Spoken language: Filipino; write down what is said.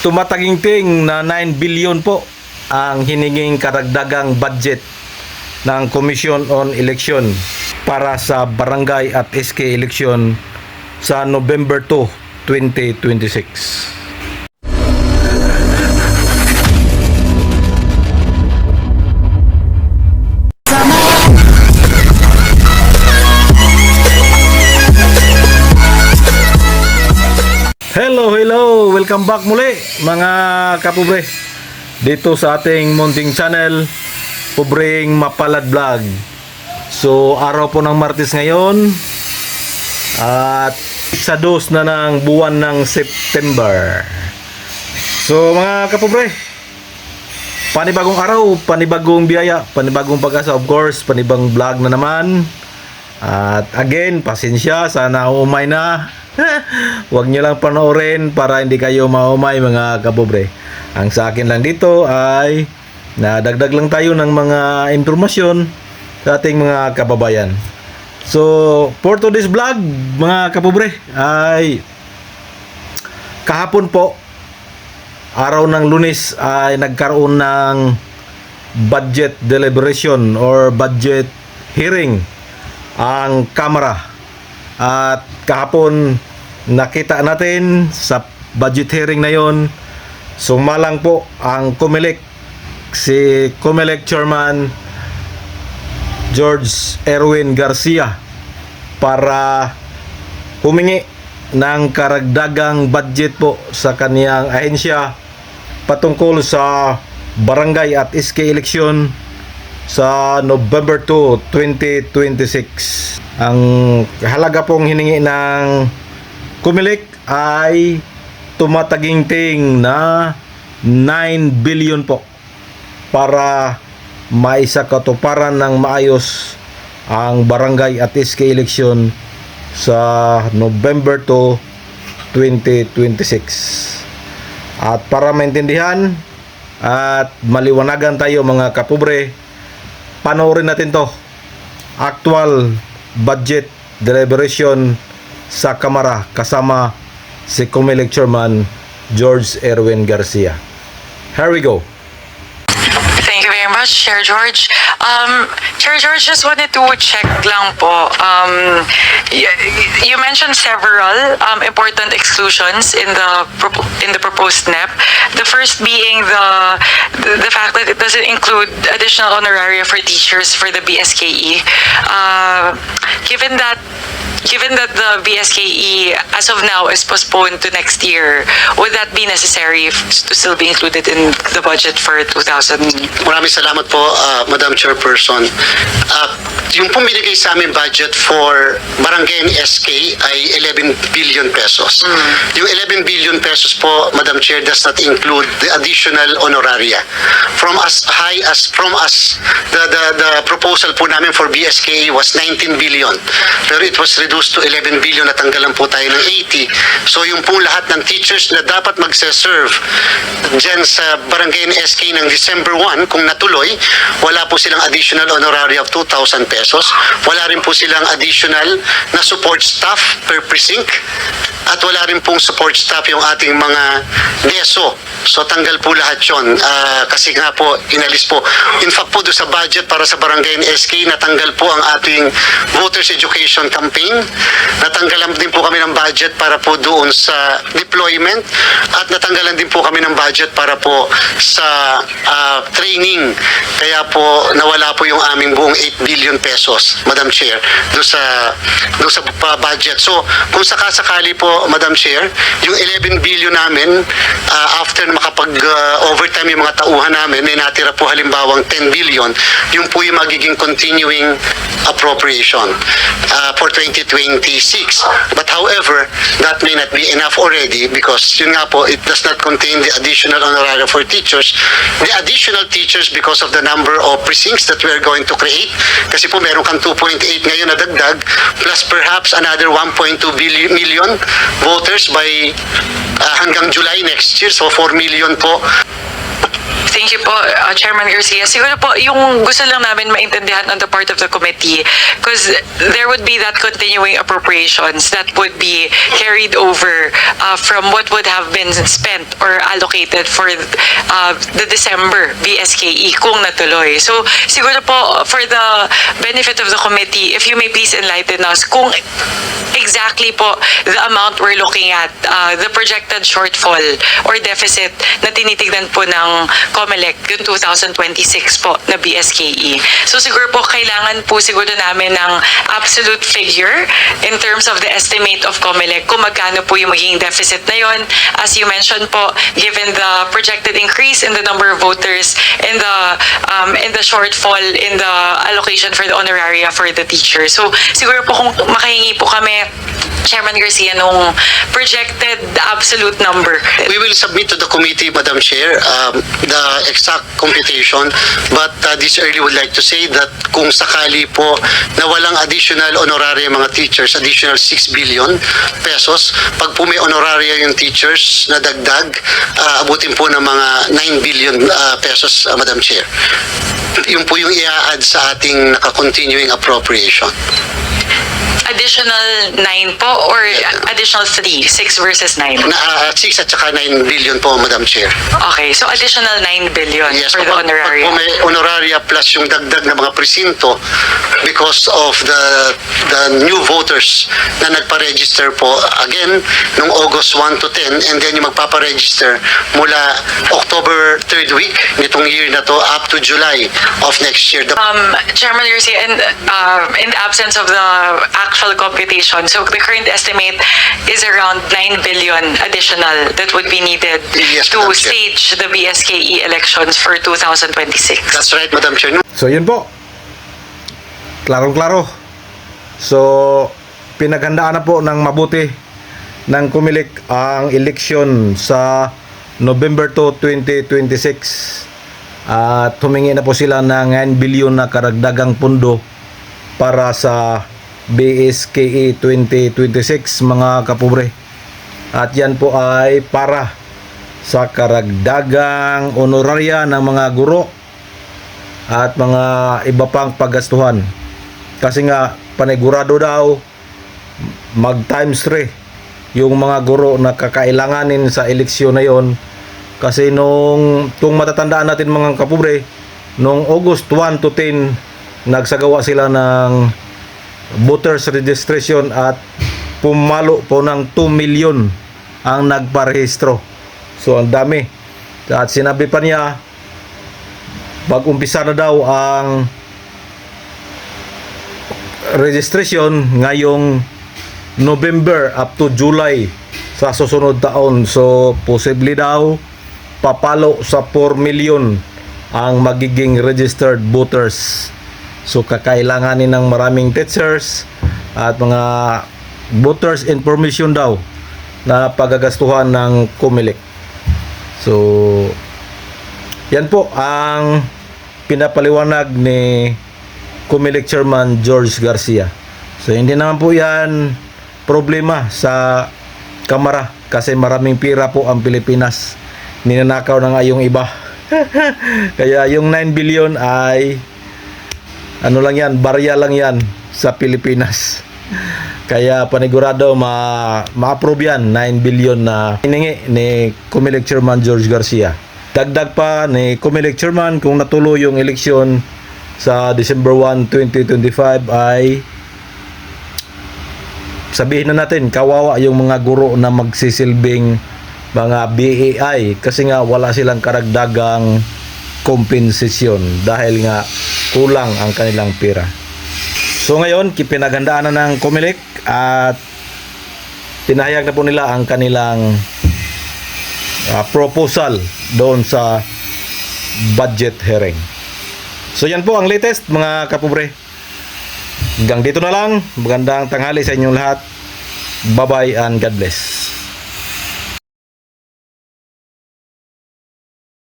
Tumataginting na 9 billion po ang hininging karagdagang budget ng Commission on Election para sa barangay at SK election sa November 2, 2026. Hello! Welcome back muli mga kapobre dito sa ating munting channel, Pobreng Mapalad Vlog. So araw po ng Martes ngayon at sa dos na ng buwan ng September. So mga kapobre, panibagong araw, panibagong biyaya, panibagong pag-asa, of course, panibagong vlog na naman. At again, pasensya, sana umay na. Huwag nyo lang panoorin para hindi kayo maumay mga kapobre. Ang sa akin lang dito ay nadagdag lang tayo ng mga impormasyon sa ating mga kababayan. So for today's vlog mga kapobre ay kahapon po, araw ng Lunes, ay nagkaroon ng budget deliberation or budget hearing ang Kamara. At kahapon nakita natin sa budget hearing na yon, sumalang po ang COMELEC, si COMELEC Chairman George Erwin Garcia, para humingi ng karagdagang budget po sa kaniyang ahensya patungkol sa barangay at SK election sa November 2, 2026. Ang halaga pong hiningi ng COMELEC ay tumataginting na 9 billion po para maisakatuparan ng maayos ang barangay at SK election sa November 2, 2026. At para maintindihan at maliwanagan tayo mga kapobre, panoorin natin to, actual budget deliberation sa Kamara kasama si COMELEC Chairman George Erwin Garcia. Here we go. Thank you very much, Chair George. Chair George, just wanted to check lang po. You mentioned several important exclusions in the proposed NEP. The first being the fact that it doesn't include additional honoraria for teachers for the BSKE. Given that the BSKE as of now is postponed to next year, would that be necessary to still be included in the budget for 2000? Maraming salamat po, Madam Chairperson. Yung pong binigay sa aming budget for barangay and SK ay 11 billion pesos. Yung 11 billion pesos po, Madam Chair, does not include the additional honoraria. From the proposal po namin for BSK was 19 billion. Pero it was reduced to 11 billion, natanggalan po tayo ng 80. So yung pong lahat ng teachers na dapat magse-serve dyan sa barangay and SK ng December 1, kung natuloy, wala po silang additional honoraria of 2,000 pesos. Wala rin po silang additional na support staff per precinct. At wala rin pong support staff yung ating mga DESO. So tanggal po lahat yun. Kasi nga po, inalis po. In fact po, doon sa budget para sa barangay and SK, natanggal po ang ating voters education campaign. Natanggalan din po kami ng budget para po doon sa deployment. At natanggalan din po kami ng budget para po sa training. Kaya po nawala po yung aming buong 8 billion pesos, Madam Chair, doon sa budget. So kung sakasakali po, Madam Chair, yung 11 billion namin, after na makapag-overtime yung mga tauhan namin, may natira po halimbawang 10 billion, yung po yung magiging continuing appropriation for 2026. But however, that may not be enough already because yun nga po, it does not contain the additional honoraria for teachers. The additional teachers, because of the number of precincts that we are going to create, kasi po meron kang 2.8 ngayon na dagdag, plus perhaps another 1.2 million voters by hanggang July next year, so 4 million po. Thank you po, Chairman Garcia. Siguro po, yung gusto lang namin maintindihan on the part of the committee, because there would be that continuing appropriations that would be carried over from what would have been spent or allocated for the December BSKE kung natuloy. So, siguro po, for the benefit of the committee, if you may please enlighten us kung exactly po the amount we're looking at, the projected shortfall or deficit na tinitignan po ng COMELEC yung 2026 po na BSKE. So siguro po kailangan po siguro namin ng absolute figure in terms of the estimate of COMELEC kung magkano po yung magiging deficit na yon. As you mentioned po, given the projected increase in the number of voters and the shortfall in the allocation for the honoraria for the teachers. So siguro po kung makahingi po kami, Chairman Garcia, nung projected absolute number. We will submit to the committee, Madam Chair, the exact computation. But this early would like to say that kung sakali po na walang additional honoraria mga teachers, additional 6 billion pesos, pag po may honoraria yung teachers na dagdag, abutin po ng mga 9 billion pesos, Madam Chair. Yun po yung i-add sa ating naka-continuing appropriation. Additional 9 po or additional 3? 6 versus 9? 6 at saka 9 billion po, Madam Chair. Okay, so additional 9 billion Yes, for the pag honoraria. po may honoraria plus yung dagdag na mga presinto because of the new voters na nagpa-register po again nung August 1 to 10 and then yung magpapa-register mula October 3rd week nitong year na to up to July of next year. Chairman Garcia, in the absence of the actual computation, so the current estimate is around 9 billion additional that would be needed Yes, to Madam Chair. stage the BSKE elections for 2026. That's right, Madam Chair. So yun po. Klarong-klaro. So pinaghandaan na po ng mabuti ng COMELEC ang eleksyon sa November 2, 2026. At humingi na po sila ng 9 billion na karagdagang pundo para sa BSKE 2026 mga kapobre. At yan po ay para sa karagdagang honoraria ng mga guro at mga iba pang paggastuhan. Kasi nga panigurado daw mag times 3 yung mga guro na kakailanganin sa eleksyon na yon. Kasi kung matatandaan natin mga kapobre, noong August 1 to 10 nagsagawa sila ng voters registration at pumalo po ng 2 million ang nagparehistro. So ang dami. At sinabi pa niya pag-umpisa na daw ang registration ngayong November up to July sa susunod taon. So posible daw papalo sa 4 million ang magiging registered voters. So kakailanganin ng maraming teachers at mga voters information daw na pagagastuhan ng COMELEC. So yan po ang pinapaliwanag ni COMELEC Chairman George Garcia. So hindi naman po yan problema sa Kamara kasi maraming pira po ang Pilipinas. Ninanakaw na nga yung iba. Kaya yung 9 billion ay ano lang yan, barya lang yan sa Pilipinas. Kaya panigurado ma-approve yan, 9 billion na hiningi ni COMELEC Chairman George Garcia. Dagdag pa ni COMELEC Chairman kung natuloy yung eleksyon sa December 1, 2025 ay sabihin na natin kawawa yung mga guro na magsisilbing mga BAI kasi nga wala silang karagdagang kompensasyon dahil nga kulang ang kanilang pera. So ngayon, pinaghandaan na ng COMELEC at pinahayag na po nila ang kanilang proposal doon sa budget hearing. So yan po ang latest mga kapobre. Hanggang dito na lang. Magandang tanghali sa inyong lahat. Bye-bye and God bless.